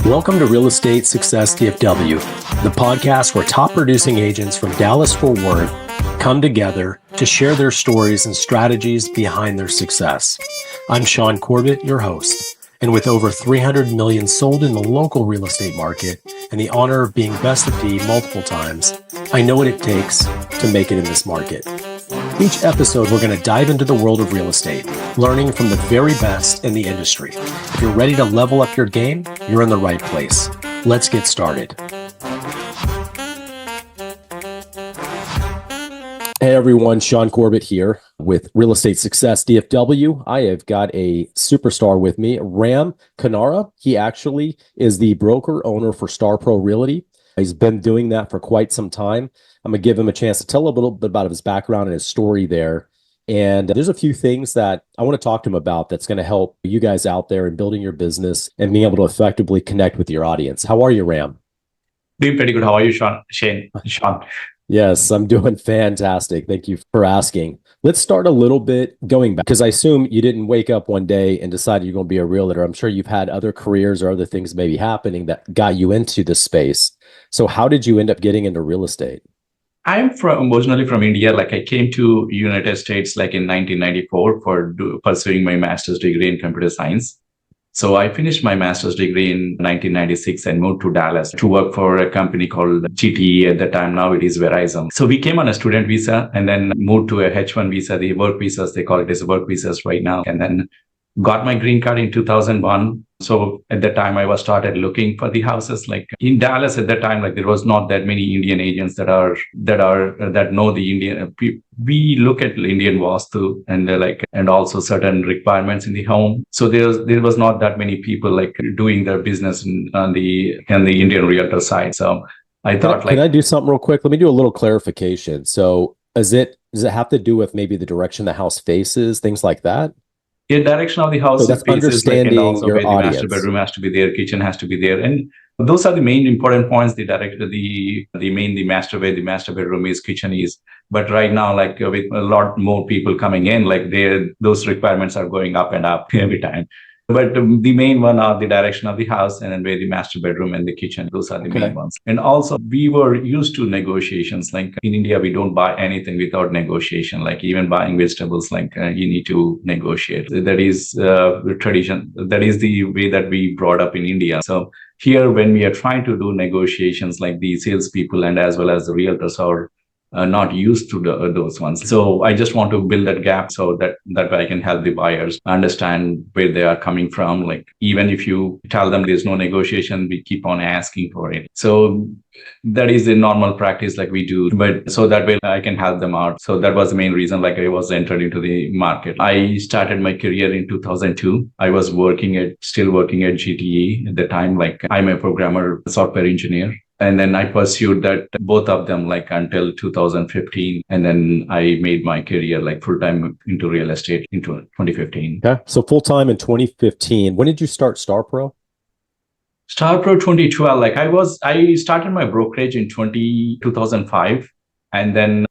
Welcome to Real Estate Success DFW, the podcast where top producing agents from Dallas-Fort Worth come together to share their stories and strategies behind their success. I'm Shaune Corbett, your host, and with over 300 million sold in the local real estate market and the honor of being best of D multiple times, I know what it takes to make it in this market. Each episode, we're going to dive into the world of real estate, learning from the very best in the industry. If you're ready to level up your game, you're in the right place. Let's get started. Hey everyone, Shaune Corbett here with Real Estate Success DFW. I have got a superstar with me, Ram Konara. He actually is the broker owner for StarPro Realty. He's been doing that for quite some time. I'm going to give him a chance to tell a little bit about his background and his story there. And there's a few things that I want to talk to him about that's going to help you guys out there in building your business and being able to effectively connect with your audience. How are you, Ram? Doing pretty good. How are you, Shaune? Yes, I'm doing fantastic. Thank you for asking. Let's start a little bit going back, because I assume you didn't wake up one day and decided you're going to be a realtor. I'm sure you've had other careers or other things maybe happening that got you into this space. So how did you end up getting into real estate? I'm originally from India. I came to United States in 1994 for pursuing my master's degree in computer science. So I finished my master's degree in 1996 and moved to Dallas to work for a company called GTE at the time. Now it is Verizon. So we came on a student visa and then moved to a H-1 visa, the work visas, they call it as work visas right now. And then got my green card in 2001. So at the time I was started looking for the houses. In Dallas at that time, there was not that many Indian agents that know the Indian. We look at Indian Vastu and also certain requirements in the home. So there was not that many people doing their business on the Indian realtor side. So I thought can I do something real quick? Let me do a little clarification. So does it have to do with maybe the direction the house faces, things like that? The direction of the house, so that's understanding and also your audience. The master bedroom has to be there, kitchen has to be there, and those are the main important points. The master bedroom is, kitchen is. But right now, with a lot more people coming in, those requirements are going up and up every time. But the main one are the direction of the house and then where the master bedroom and the kitchen, those are the main ones. And also we were used to negotiations. In India, we don't buy anything without negotiation. Even buying vegetables, you need to negotiate. That is the tradition. That is the way that we brought up in India. So here, when we are trying to do negotiations, the salespeople and as well as the realtors are not used to those ones. So I just want to build that gap so that way I can help the buyers understand where they are coming from. Even if you tell them there's no negotiation, we keep on asking for it. So that is the normal practice we do. But so that way I can help them out. So that was the main reason I was entered into the market. I started my career in 2002. I was still working at GTE at the time. I'm a programmer, software engineer. And then I pursued that, both of them, until 2015. And then I made my career full-time into real estate into 2015. Okay. So full-time in 2015. When did you start StarPro? StarPro 2012. I started my brokerage in 2005. And then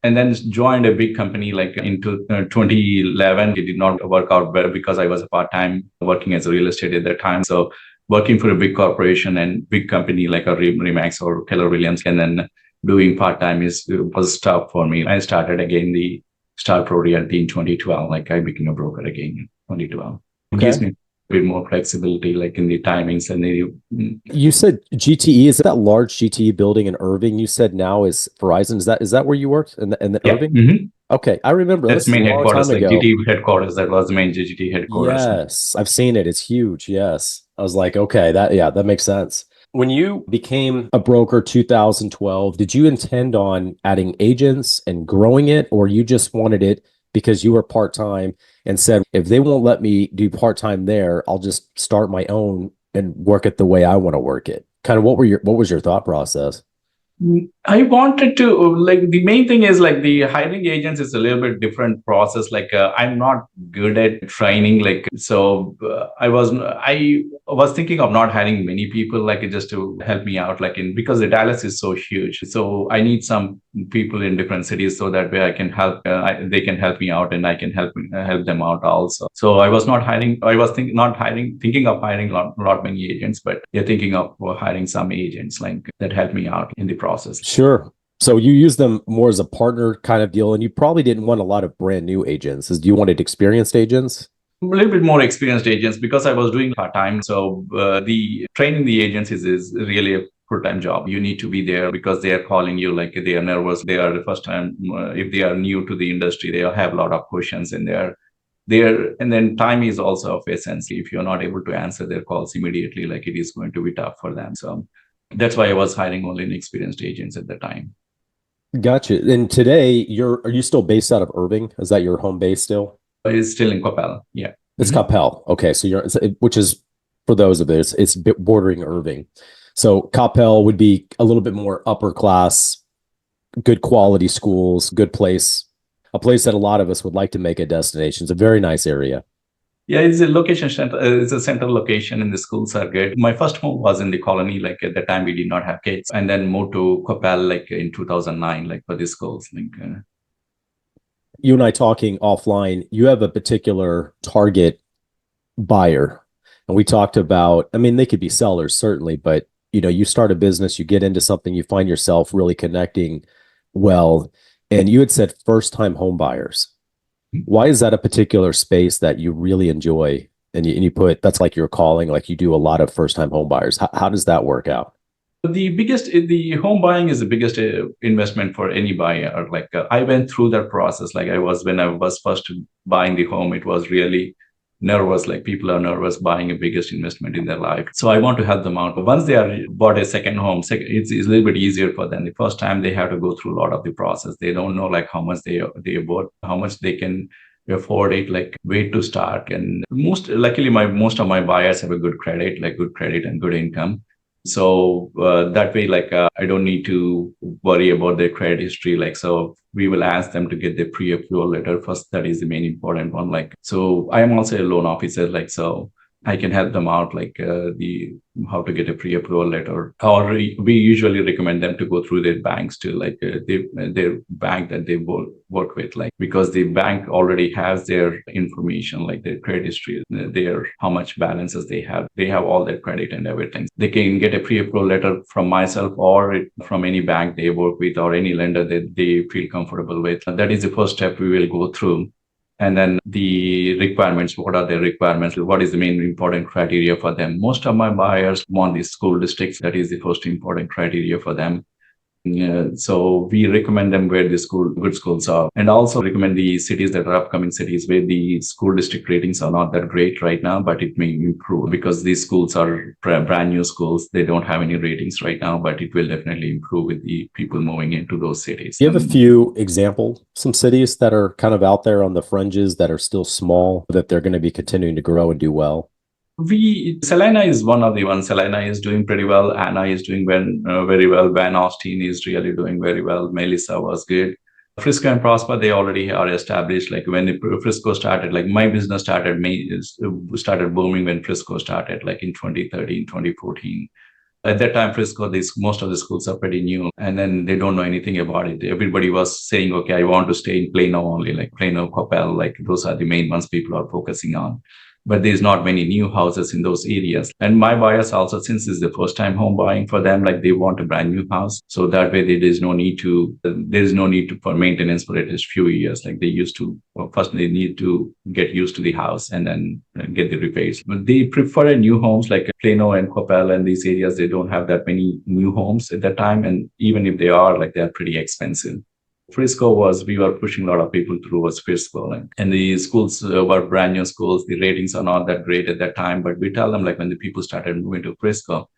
joined a big company into 2011. It did not work out well because I was a part-time working as a real estate at that time. So working for a big corporation and big company like a Remax or Keller Williams, and then doing part-time was tough for me. I started again the StarPro Realty in 2012. I became a broker again in 2012. It gives me a bit more flexibility, in the timings and You said GTE, is that large GTE building in Irving? You said now is Verizon. Is that where you worked in the Irving? Mm-hmm. Okay, I remember. That's main headquarters, GTE headquarters. That was the main GTE headquarters. Yes, I've seen it. It's huge. Yes. I was like, okay, that makes sense. When you became a broker 2012, did you intend on adding agents and growing it, or you just wanted it because you were part-time and said, if they won't let me do part-time there, I'll just start my own and work it the way I want to work it? Kind of what was your thought process? I wanted to, the main thing is the hiring agents is a little bit different process. I'm not good at training. I was thinking of not hiring many people, just to help me out, because the Dallas is so huge. So I need some people in different cities, so that way I can help. They can help me out, and I can help them out also. So I was not hiring. I was thinking of hiring lot many agents, but yeah, thinking of hiring some agents like that help me out in the process. Sure. So you use them more as a partner kind of deal, and you probably didn't want a lot of brand new agents. You wanted experienced agents? A little bit more experienced agents because I was doing part-time. So the training the agents is really a full-time job. You need to be there because they are calling you like they are nervous. They are the first time, if they are new to the industry, they have a lot of questions in there. And then time is also of essence. If you're not able to answer their calls immediately, like it is going to be tough for them. So that's why I was hiring only inexperienced agents at the time. Gotcha. And today, are you still based out of Irving? Is that your home base still? It's still in Coppell. Yeah. It's Coppell. Okay. So which is, for those of us, it's bordering Irving. So Coppell would be a little bit more upper class, good quality schools, good place, a place that a lot of us would like to make a destination. It's a very nice area. Yeah, it's a location center. It's a central location, and the schools are good. My first home was in the colony. Like at the time, we did not have kids, and then moved to Coppell like in 2009, like for the schools. You and I talking offline, you have a particular target buyer. And we talked about, I mean, they could be sellers, certainly, but you start a business, you get into something, you find yourself really connecting well. And you had said first-time home buyers. Why is that a particular space that you really enjoy? And you put, that's like your calling, like you do a lot of first-time home buyers. How does that work out? The home buying is the biggest investment for any buyer. Like I went through that process. When I was first buying the home, it was really nervous. Like people are nervous buying a biggest investment in their life. So I want to help them out. Once they are bought a second home, it's a little bit easier for them. The first time they have to go through a lot of the process. They don't know like how much they bought, how much they can afford it, like where to start. And most of my buyers have a good credit and good income. So that way, I don't need to worry about their credit history. So we will ask them to get the pre-approval letter first. That is the main important one. So I am also a loan officer. So I can help them out, how to get a pre-approval letter. Or we usually recommend them to go through their banks to their bank that they work with, because the bank already has their information, like their credit history, how much balances they have. They have all their credit and everything. They can get a pre-approval letter from myself or from any bank they work with or any lender that they feel comfortable with. That is the first step we will go through. And then the requirements, what are their requirements? What is the main important criteria for them? Most of my buyers want the school districts. That is the first important criteria for them. So we recommend them where the good schools are, and also recommend the cities that are upcoming cities where the school district ratings are not that great right now, but it may improve because these schools are brand new schools. They don't have any ratings right now, but it will definitely improve with the people moving into those cities. You have a few examples, some cities that are kind of out there on the fringes that are still small, that they're going to be continuing to grow and do well. Salina is one of the ones. Salina is doing pretty well. Anna is doing very well. Van Austin is really doing very well. Melissa was good. Frisco and Prosper, they already are established. Like when Frisco started, like my business started booming when Frisco started, like in 2013, 2014. At that time, Frisco, most of the schools are pretty new, and then they don't know anything about it. Everybody was saying, okay, I want to stay in Plano only, like Plano, Coppell, like those are the main ones people are focusing on. But there's not many new houses in those areas. And my buyers also, since it's the first time home buying for them, like they want a brand new house. So that way there's no need for maintenance for at least few years. Like they used to, first they need to get used to the house and then get the repairs. But they prefer a new homes like Plano and Coppell and these areas. They don't have that many new homes at that time. And even if they are, like they're pretty expensive. Frisco we were pushing a lot of people towards Frisco, and the schools were brand new schools. The ratings are not that great at that time, but we tell them like when the people started moving to Frisco,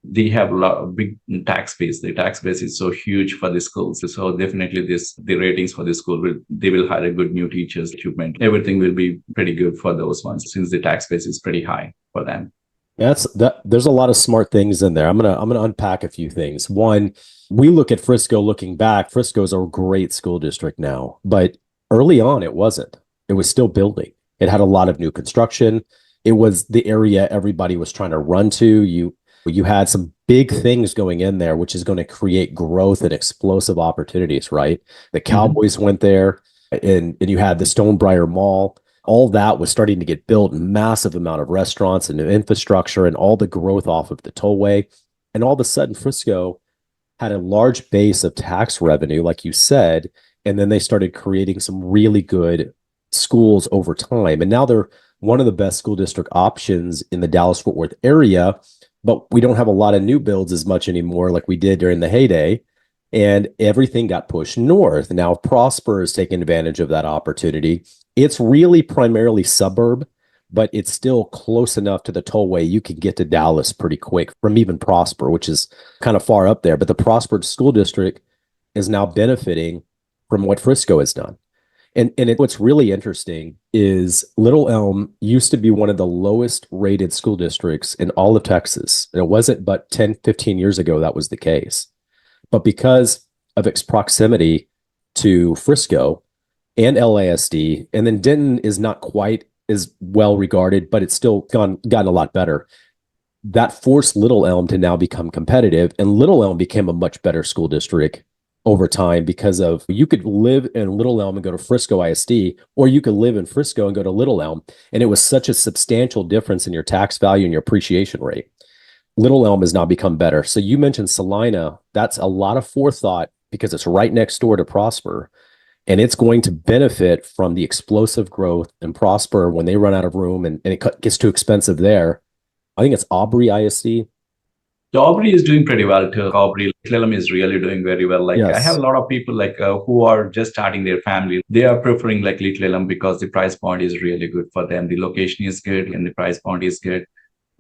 they have a lot of big tax base. The tax base is so huge for the schools. So definitely the ratings for the school they will hire good new teachers, equipment. Everything will be pretty good for those ones since the tax base is pretty high for them. There's a lot of smart things in there. I'm gonna unpack a few things. One, we look at Frisco looking back. Frisco's a great school district now, but early on it wasn't. It was still building. It had a lot of new construction. It was the area everybody was trying to run to. You had some big things going in there, which is going to create growth and explosive opportunities, right? The Cowboys went there, and you had the Stonebriar Mall. All that was starting to get built, massive amount of restaurants and infrastructure and all the growth off of the tollway. And all of a sudden, Frisco had a large base of tax revenue, like you said, and then they started creating some really good schools over time. And now they're one of the best school district options in the Dallas-Fort Worth area, but we don't have a lot of new builds as much anymore like we did during the heyday. And everything got pushed north. Now Prosper is taking advantage of that opportunity. It's really primarily suburb, but it's still close enough to the tollway you can get to Dallas pretty quick from even Prosper, which is kind of far up there. But the Prosper School District is now benefiting from what Frisco has done. What's really interesting is Little Elm used to be one of the lowest rated school districts in all of Texas. And it wasn't but 10, 15 years ago that was the case. But because of its proximity to Frisco and LASD, and then Denton is not quite as well regarded, but it's still gotten a lot better. That forced Little Elm to now become competitive, and Little Elm became a much better school district over time because of you could live in Little Elm and go to Frisco ISD, or you could live in Frisco and go to Little Elm, and it was such a substantial difference in your tax value and your appreciation rate. Little Elm has now become better. So you mentioned Salina. That's a lot of forethought because it's right next door to Prosper. And it's going to benefit from the explosive growth and Prosper when they run out of room and it gets too expensive there. I think it's Aubrey ISD. Aubrey is doing pretty well too. Aubrey, Clelum is really doing very well. Like Yes. I have a lot of people like who are just starting their family. They are preferring like Clelum because the price point is really good for them. The location is good and the price point is good.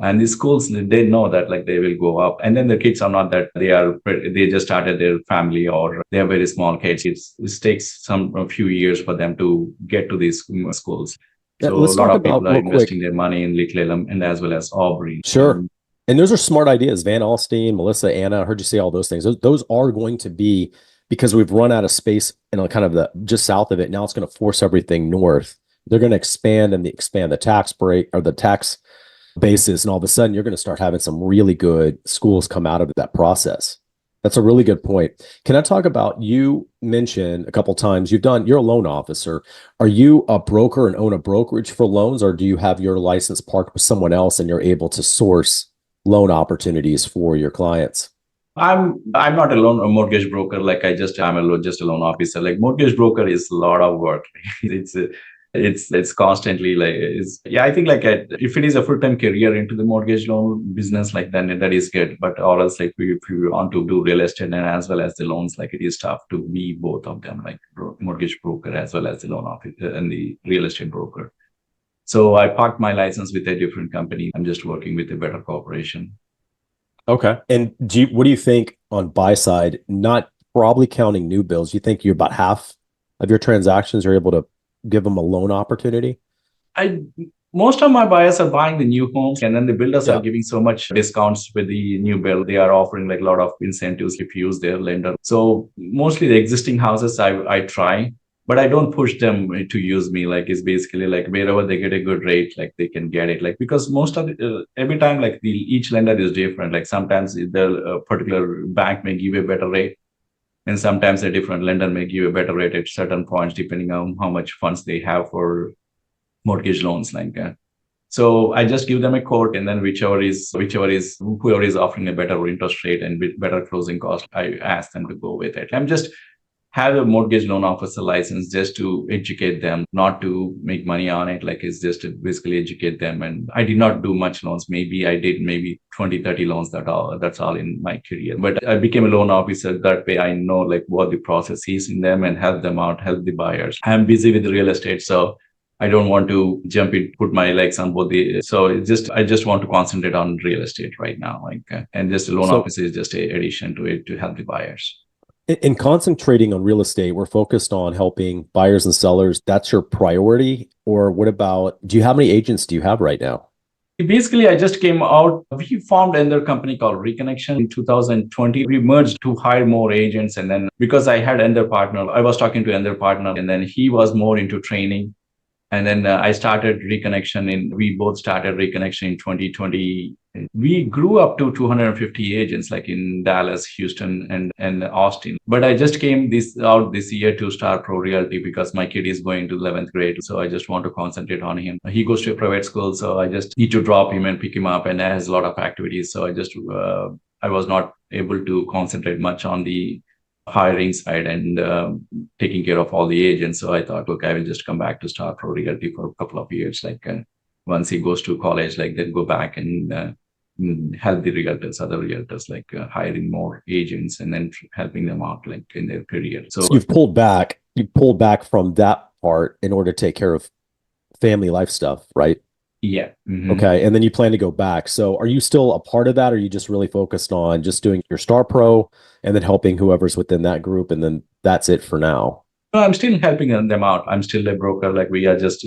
And the schools, they know that like they will go up. And then the kids are not that they just started their family or they are very small kids. It takes a few years for them to get to these schools. So a lot of people are investing their money in Clelum and as well as Aubrey. Sure. And those are smart ideas. Van Alstyne, Melissa, Anna, I heard you say all those things. Those are going to be, because we've run out of space in kind of the just south of it. Now it's going to force everything north. They're going to expand the tax break or the tax basis, and all of a sudden you're going to start having some really good schools come out of that process. That's a really good point. Can I talk about, you mentioned a couple times you're a loan officer. Are you a broker and own a brokerage for loans, or do you have your license parked with someone else and you're able to source loan opportunities for your clients? I'm not a mortgage broker. Like just a loan officer. Like mortgage broker is a lot of work. It's constantly I think if it is a full-time career into the mortgage loan business, like then that is good. But or else if you want to do real estate and as well as the loans, like it is tough to be both of them, like mortgage broker as well as the loan officer and the real estate broker. So I parked my license with a different company. I'm just working with a better corporation. Okay. And what do you think on buy side, not probably counting new builds, you think you're about half of your transactions are able to give them a loan opportunity? Most of my buyers are buying the new homes, and then the builders are giving so much discounts with the new build. They are offering like a lot of incentives if you use their lender. So mostly the existing houses I try, but I don't push them to use me. Like it's basically like wherever they get a good rate, like they can get it. Like because most of every time like each lender is different. Like sometimes the particular bank may give a better rate. And sometimes a different lender may give a better rate at certain points, depending on how much funds they have for mortgage loans. So I just give them a quote, and then whoever is offering a better interest rate and with better closing cost, I ask them to go with it. I'm just have a mortgage loan officer license just to educate them, not to make money on it. Like it's just to basically educate them. And I did not do much loans. Maybe I did 20, 30 loans. That's all in my career. But I became a loan officer. That way I know like what the process is in them and help them out, help the buyers. I'm busy with real estate. So I don't want to jump in, put my legs on both I just want to concentrate on real estate right now. And just a loan officer is just an addition to it to help the buyers. In concentrating on real estate, we're focused on helping buyers and sellers. That's your priority? Or what about, how many agents do you have right now? Basically, I just came out. We formed another company called Reconnection in 2020. We merged to hire more agents. And then because I had another partner, I was talking to another partner, and then he was more into training. And then I started Reconnection we both started Reconnection in 2020. We grew up to 250 agents, like in Dallas, Houston, and Austin. But I just came this year to StarPro Realty because my kid is going to 11th grade. So I just want to concentrate on him. He goes to a private school, so I just need to drop him and pick him up, and has a lot of activities. So I was not able to concentrate much on the hiring side and taking care of all the agents. So I thought, look, I will just come back to StarPro Realty for a couple of years, once he goes to college, then go back and help the realtors, other realtors, hiring more agents and then helping them out in their career. So you pulled back from that part in order to take care of family life stuff, right? Yeah. Mm-hmm. Okay. And then you plan to go back. So are you still a part of that? Or are you just really focused on just doing your StarPro and then helping whoever's within that group? And then that's it for now? No, I'm still helping them out. I'm still a broker. We just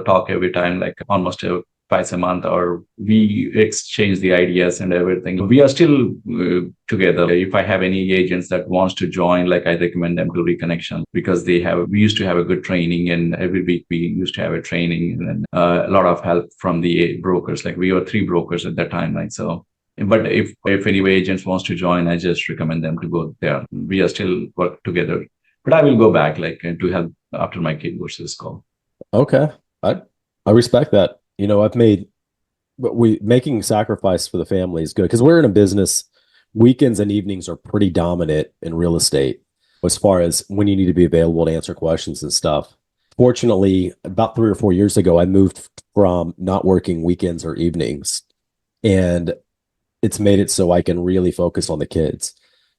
talk every time, almost twice a month, or we exchange the ideas and everything. We are still together. If I have any agents that wants to join, I recommend them to Reconnection, because we used to have a good training, and every week we used to have a training, and a lot of help from the brokers. We were 3 brokers at that time, so. But if any agents wants to join, I just recommend them to go there. We are still work together. But I will go back to help after my kid goes to school. Okay. I respect that. Making sacrifice for the family is good, because we're in a business. Weekends and evenings are pretty dominant in real estate as far as when you need to be available to answer questions and stuff. Fortunately, about 3 or 4 years ago, I moved from not working weekends or evenings, and it's made it so I can really focus on the kids.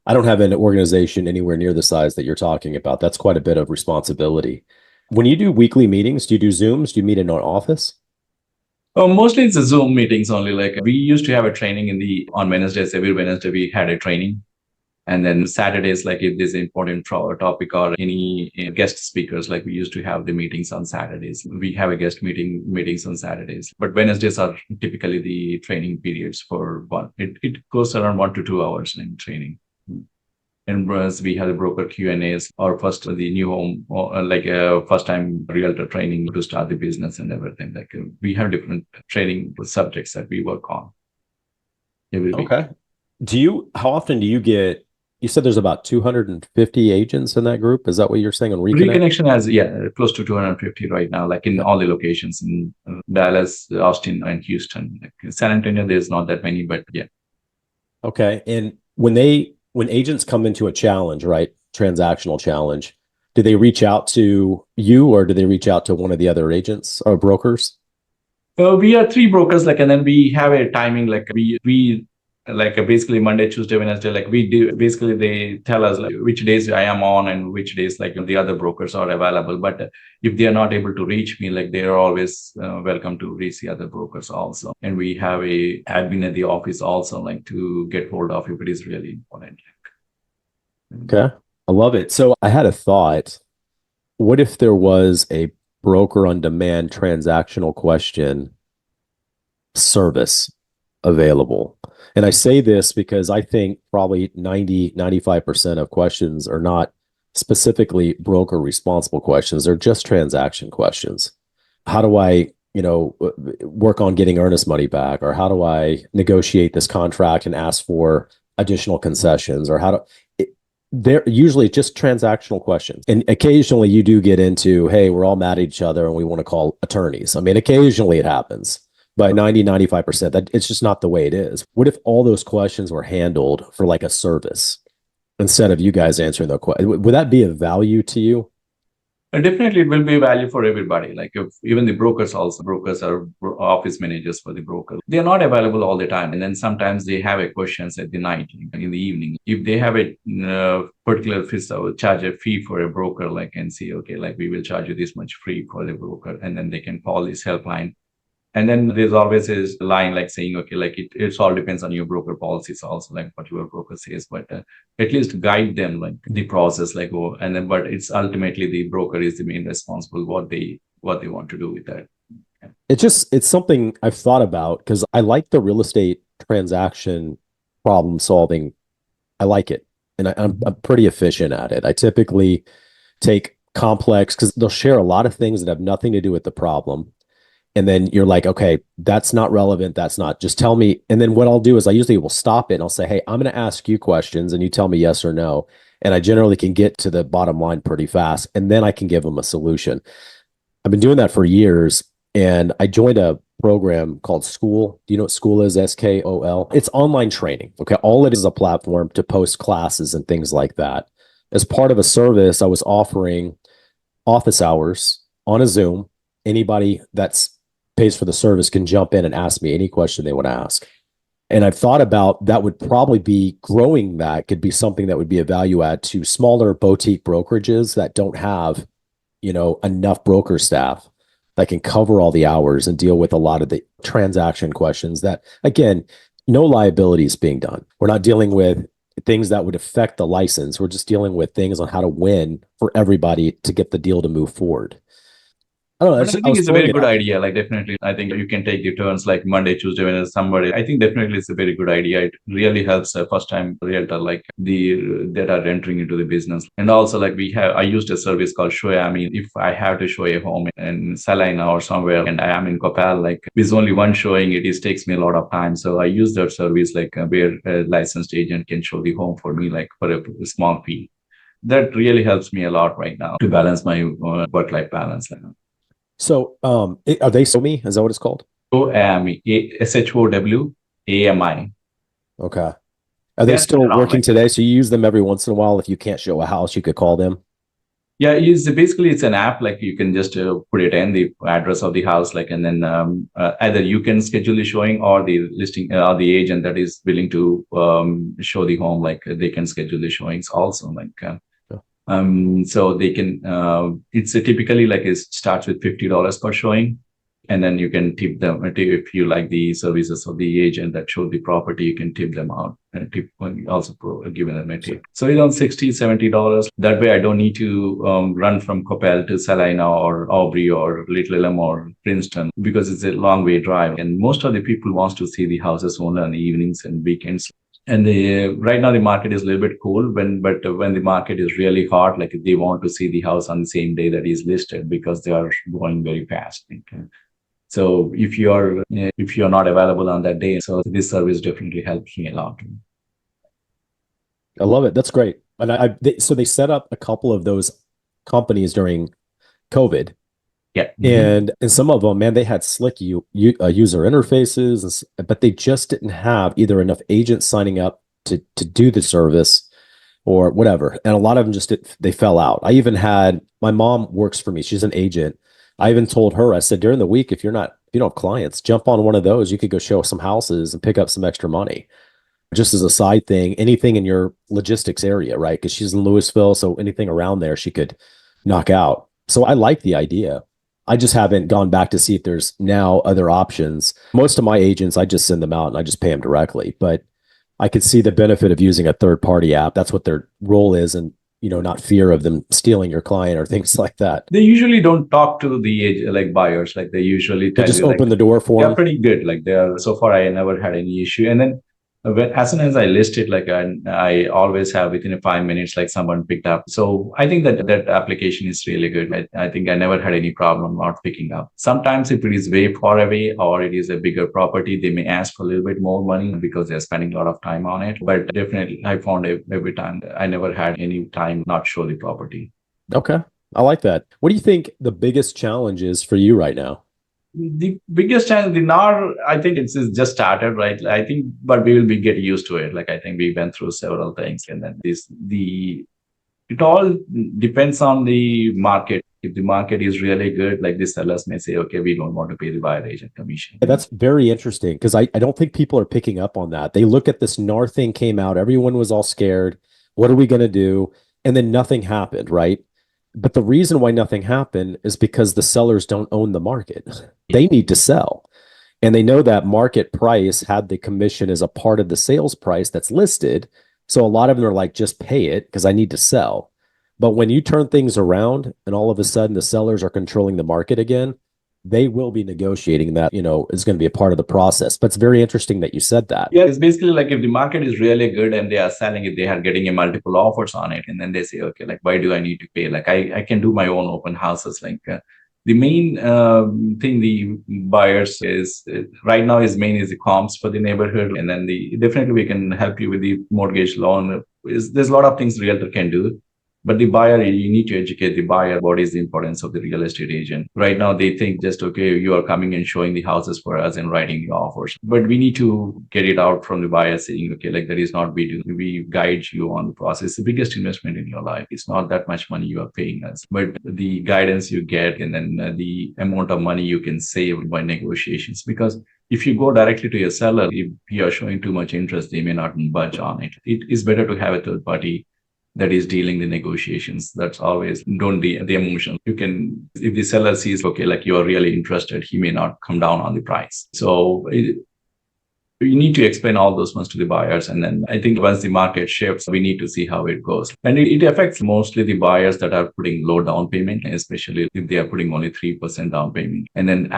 I don't have an organization anywhere near the size that you're talking about. That's quite a bit of responsibility. When you do weekly meetings, do you do Zooms? Do you meet in an office? Mostly it's a Zoom meetings only. We used to have a training on Wednesdays. Every Wednesday we had a training. And then Saturdays, if there's an important topic or any guest speakers, we used to have the meetings on Saturdays. We have a guest meetings on Saturdays. But Wednesdays are typically the training periods for one. It goes around 1 to 2 hours in training. And whereas we had a broker Q&As, or first the new home, or a first-time realtor training to start the business and everything. We have different training subjects that we work on every week. Okay. How often do you get? You said there's about 250 agents in that group. Is that what you're saying on Reconnection has, close to 250 right now, in all the locations in Dallas, Austin, and Houston. San Antonio, there's not that many, but yeah. Okay. And when agents come into a challenge, right, transactional challenge, do they reach out to you, or do they reach out to one of the other agents or brokers? We are 3 brokers, and then we have a timing, we basically Monday, Tuesday, Wednesday, we do, basically they tell us which days I am on and which days the other brokers are available. But if they are not able to reach me, they are always welcome to reach the other brokers also. And we have a admin at the office also, to get hold of if it is really important. Okay. I love it. So I had a thought. What if there was a broker on demand transactional question service available? And I say this because I think probably 95% of questions are not specifically broker responsible questions. They're just transaction questions. How do I, work on getting earnest money back? Or how do I negotiate this contract and ask for additional concessions? Or they're usually just transactional questions. And occasionally you do get into, hey, we're all mad at each other and we want to call attorneys. I mean, occasionally it happens. But 95%, that it's just not the way it is. What if all those questions were handled for a service instead of you guys answering the question? Would that be of value to you? And definitely it will be value for everybody. If even the brokers are office managers for the broker. They're not available all the time. And then sometimes they have questions at the night, in the evening. If they have a particular fee, so charge a fee for a broker, and say, okay, we will charge you this much free for the broker. And then they can call this helpline. And then there's always a line saying, okay, it all depends on your broker policies also, what your broker says, but at least guide them, the process, but it's ultimately the broker is the main responsible, what they want to do with that. It's something I've thought about, because I like the real estate transaction problem solving. I like it. And I'm pretty efficient at it. I typically take complex, because they'll share a lot of things that have nothing to do with the problem. And then you're like, okay, that's not relevant. That's not, just tell me. And then what I'll do is I usually will stop it and I'll say, hey, I'm going to ask you questions and you tell me yes or no. And I generally can get to the bottom line pretty fast. And then I can give them a solution. I've been doing that for years. And I joined a program called School. Do you know what School is? SKOL. It's online training. Okay. All it is a platform to post classes and things like that. As part of a service, I was offering office hours on a Zoom. Anybody that's pays for the service can jump in and ask me any question they want to ask. And I've thought about that would probably be growing, that could be something that would be a value add to smaller boutique brokerages that don't have, enough broker staff that can cover all the hours and deal with a lot of the transaction questions that, again, no liability is being done. We're not dealing with things that would affect the license. We're just dealing with things on how to win for everybody to get the deal to move forward. I don't know. But I think it's a very good idea. Like definitely, I think you can take your turns like Monday, Tuesday, when somebody. I think definitely it's a very good idea. It really helps a first-time realtor like that are entering into the business. And also like I used a service called Shoya. I mean, if I have to show a home in Salina or somewhere, and I am in Copal, like with only one showing, takes me a lot of time. So I use that service where a licensed agent can show the home for me like for a small fee. That really helps me a lot right now to balance my work-life balance. So, are they SOMI? Is that what it's called? SHOWAMI. Okay. Are they still working today? So you use them every once in a while. If you can't show a house, you could call them. Yeah, it's an app. Like you can just put it in the address of the house, like, and then either you can schedule the showing or the listing or the agent that is willing to show the home, like they can schedule the showings also. Like, so they can. It's typically like it starts with $50 per showing, and then you can tip them if you like the services of the agent that showed the property. You can tip them out and tip also give them a tip. So it's on $60-$70. That way, I don't need to run from Coppell to Salina or Aubrey or Little Elm or Princeton because it's a long way drive. And most of the people wants to see the houses only on the evenings and weekends. And right now the market is a little bit cool, but when the market is really hot, like they want to see the house on the same day that is listed because they are going very fast. So if you're not available on that day, so this service definitely helps me a lot. I love it. That's great. And so they set up a couple of those companies during COVID. Yeah. And some of them, man, they had slick user interfaces, but they just didn't have either enough agents signing up to do the service or whatever. And a lot of them they fell out. I even had, my mom works for me. She's an agent. I even told her, I said, during the week, if you don't have clients, jump on one of those. You could go show some houses and pick up some extra money. Just as a side thing, anything in your logistics area, right? Because she's in Louisville. So anything around there she could knock out. So I like the idea. I just haven't gone back to see if there's now other options. Most of my agents, I just send them out and I just pay them directly. But I could see the benefit of using a third-party app. That's what their role is, and not fear of them stealing your client or things like that. They usually don't talk to the buyers. Like they usually just open the door for them. They're pretty good. Like so far, I never had any issue. And then as soon as I list it, like I always have within 5 minutes, like someone picked up. So I think that application is really good. I think I never had any problem not picking up. Sometimes if it is way far away or it is a bigger property, they may ask for a little bit more money because they're spending a lot of time on it. But definitely I found every time I never had any time not show the property. Okay. I like that. What do you think the biggest challenge is for you right now? The biggest challenge I think it's just started, right? I think, but we will get used to it. Like I think we went through several things, and then it all depends on the market. If the market is really good, like the sellers may say, okay, we don't want to pay the buyer agent commission. That's very interesting because I don't think people are picking up on that. They look at this NAR thing came out, everyone was all scared. What are we going to do? And then nothing happened, right? But the reason why nothing happened is because the sellers don't own the market. They need to sell. And they know that market price had the commission as a part of the sales price that's listed. So a lot of them are like, just pay it because I need to sell. But when you turn things around and all of a sudden the sellers are controlling the market again, they will be negotiating that, is going to be a part of the process. But it's very interesting that you said that. Yeah, it's basically like if the market is really good and they are selling it, they are getting a multiple offers on it. And then they say, okay, like, why do I need to pay? Like I can do my own open houses. Like The main thing the buyers is right now is main is the comps for the neighborhood, and then the definitely we can help you with the mortgage loan. There's a lot of things realtor can do, but the buyer, you need to educate the buyer what is the importance of the real estate agent. Right now they think just okay, you are coming and showing the houses for us and writing the offers, but we need to get it out from the buyer saying okay, like that is not we do, we guide you on the process. The biggest investment in your life, it's not that much money you are paying us, but the guidance you get, and then the amount of money you can save by negotiations. Because if you go directly to your seller, if you are showing too much interest, they may not budge on it. It is better to have a third party that is dealing the negotiations. That's always don't the emotion. You can, if the seller sees okay, like you are really interested, he may not come down on the price. So you need to explain all those ones to the buyers. And then I think once the market shifts, we need to see how it goes. And it affects mostly the buyers that are putting low down payment, especially if they are putting only 3% down payment, and then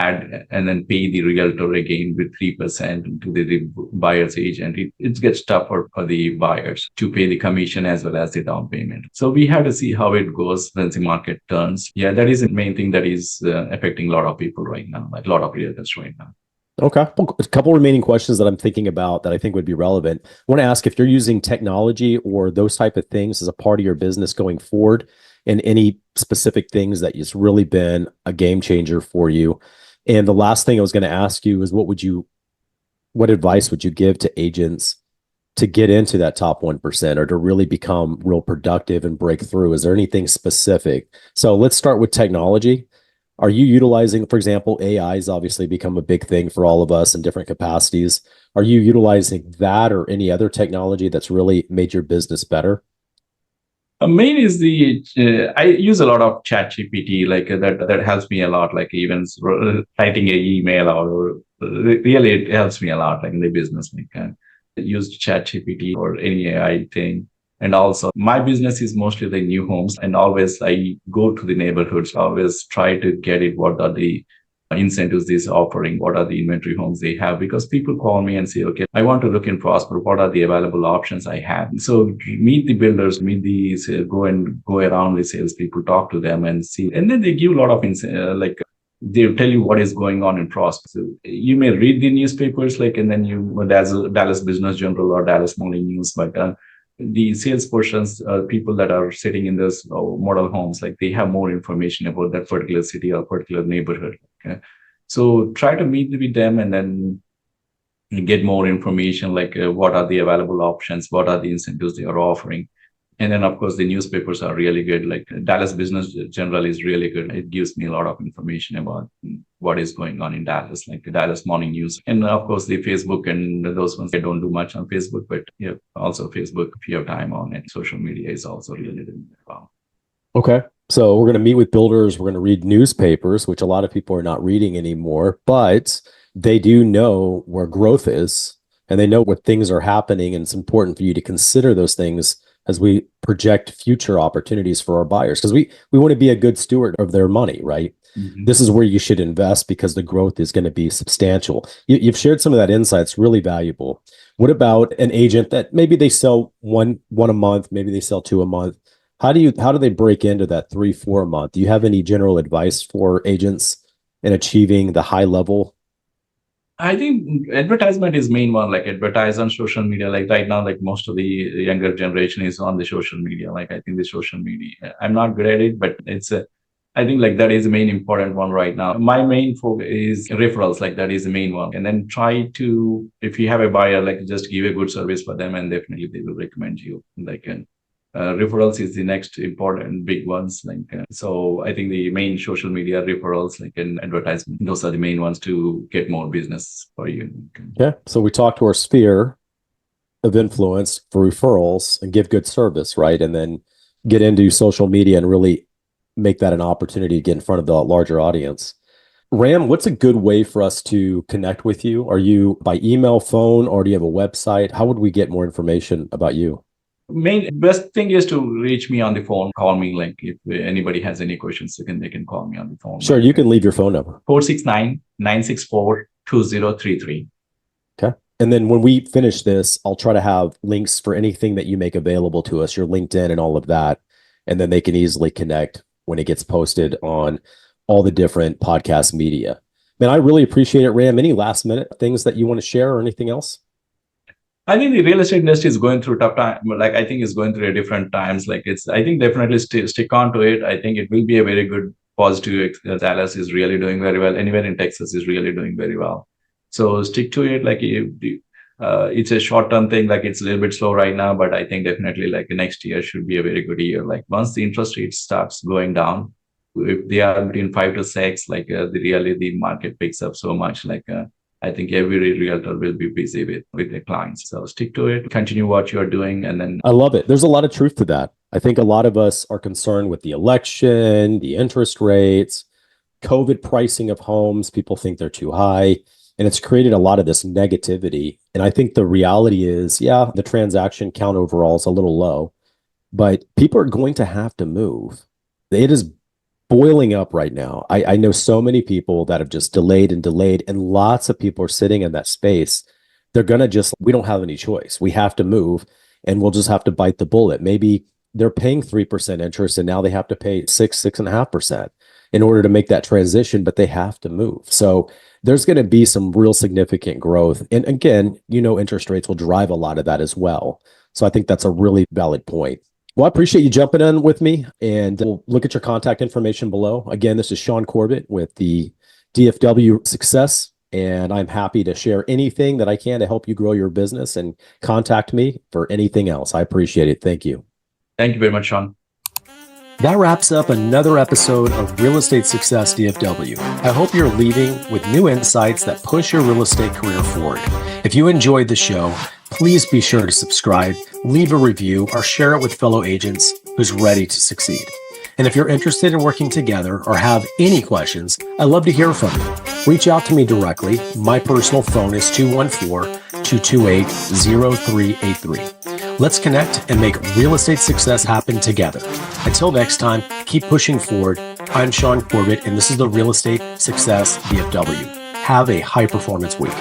pay the realtor again with 3% to the buyer's agent. It gets tougher for the buyers to pay the commission as well as the down payment. So we have to see how it goes once the market turns. Yeah, that is the main thing that is affecting a lot of people right now, like a lot of realtors right now. Okay. A couple remaining questions that I'm thinking about that I think would be relevant. I want to ask if you're using technology or those type of things as a part of your business going forward, and any specific things that has really been a game changer for you. And the last thing I was going to ask you is what advice would you give to agents to get into that top 1% or to really become real productive and break through? Is there anything specific? So let's start with technology. Are you utilizing, for example, AI has obviously become a big thing for all of us in different capacities. Are you utilizing that or any other technology that's really made your business better? Main is I use a lot of chat GPT, like that helps me a lot, like even writing an email, or really it helps me a lot, like in the business. Like use chat GPT or any AI thing. And also my business is mostly the new homes, and always I go to the neighborhoods, always try to get it. What are the incentives this offering? What are the inventory homes they have? Because people call me and say, okay, I want to look in Prosper. What are the available options I have? So meet the builders, go around with salespeople, talk to them and see. And then they give a lot of they'll tell you what is going on in Prosper. So you may read the newspapers, and then Dallas Business Journal or Dallas Morning News, but the sales portions, people that are sitting in this model homes, they have more information about that particular city or particular neighborhood. Okay? So try to meet with them and then get more information, what are the available options, what are the incentives they are offering. And then, of course, the newspapers are really good. Like Dallas Business Journal is really good. It gives me a lot of information about what is going on in Dallas, like the Dallas Morning News. And of course, the Facebook and those ones, I don't do much on Facebook, but also Facebook, if you have time on it. Social media is also really doing well. Okay. So we're going to meet with builders. We're going to read newspapers, which a lot of people are not reading anymore, but they do know where growth is and they know what things are happening. And it's important for you to consider those things as we project future opportunities for our buyers, because we want to be a good steward of their money, right? Mm-hmm. This is where you should invest because the growth is going to be substantial. You've shared some of that insight. It's really valuable. What about an agent that maybe they sell one a month, maybe they sell 2 a month? How do they break into that 3-4 a month? Do you have any general advice for agents in achieving the high level? I think advertisement is main one, advertise on social media. Like right now, most of the younger generation is on the social media. I think the social media, I'm not good at it, but I think that is the main important one right now. My main focus is referrals, that is the main one. And then try to, if you have a buyer, just give a good service for them and definitely they will recommend you. Referrals is the next important big ones. So I think the main social media referrals, and advertisement, those are the main ones to get more business for you. Yeah. So we talked to our sphere of influence for referrals and give good service, right? And then get into social media and really make that an opportunity to get in front of the larger audience. Ram, what's a good way for us to connect with you? Are you by email, phone, or do you have a website? How would we get more information about you? Best thing is to reach me on the phone. Call me. If anybody has any questions, they can call me on the phone. Sure, you can leave your phone number. 469-964-2033. Okay. And then when we finish this, I'll try to have links for anything that you make available to us, your LinkedIn and all of that. And then they can easily connect when it gets posted on all the different podcast media. Man, I really appreciate it, Ram. Any last minute things that you want to share or anything else? I think the real estate industry is going through tough time. Like I think it's going through a different times. Like I think definitely stick on to it. I think it will be a very good positive. Dallas is really doing very well. Anywhere in Texas is really doing very well. So stick to it. Like it's a short term thing. Like it's a little bit slow right now, but I think definitely like the next year should be a very good year. Like once the interest rate starts going down, if they are between 5 to 6, like the market picks up so much. I think every realtor will be busy with their clients. So stick to it, continue what you're doing. And then I love it. There's a lot of truth to that. I think a lot of us are concerned with the election, the interest rates, COVID pricing of homes. People think they're too high. And it's created a lot of this negativity. And I think the reality is, yeah, the transaction count overall is a little low, but people are going to have to move. It is boiling up right now. I know so many people that have just delayed, and lots of people are sitting in that space. They're going to we don't have any choice. We have to move, and we'll just have to bite the bullet. Maybe they're paying 3% interest and now they have to pay 6.5% in order to make that transition, but they have to move. So there's going to be some real significant growth. And again, interest rates will drive a lot of that as well. So I think that's a really valid point. Well, I appreciate you jumping in with me, and we'll look at your contact information below. Again, this is Shaune Corbett with the DFW Success, and I'm happy to share anything that I can to help you grow your business, and contact me for anything else. I appreciate it. Thank you. thank you very much, Shaune. That wraps up another episode of Real Estate Success DFW. I hope you're leaving with new insights that push your real estate career forward. If you enjoyed the show, please be sure to subscribe, leave a review, or share it with fellow agents who's ready to succeed. And if you're interested in working together or have any questions, I'd love to hear from you. Reach out to me directly. My personal phone is 214-228-0383. Let's connect and make real estate success happen together. Until next time, keep pushing forward. I'm Shaune Corbett, and this is the Real Estate Success DFW. Have a high performance week.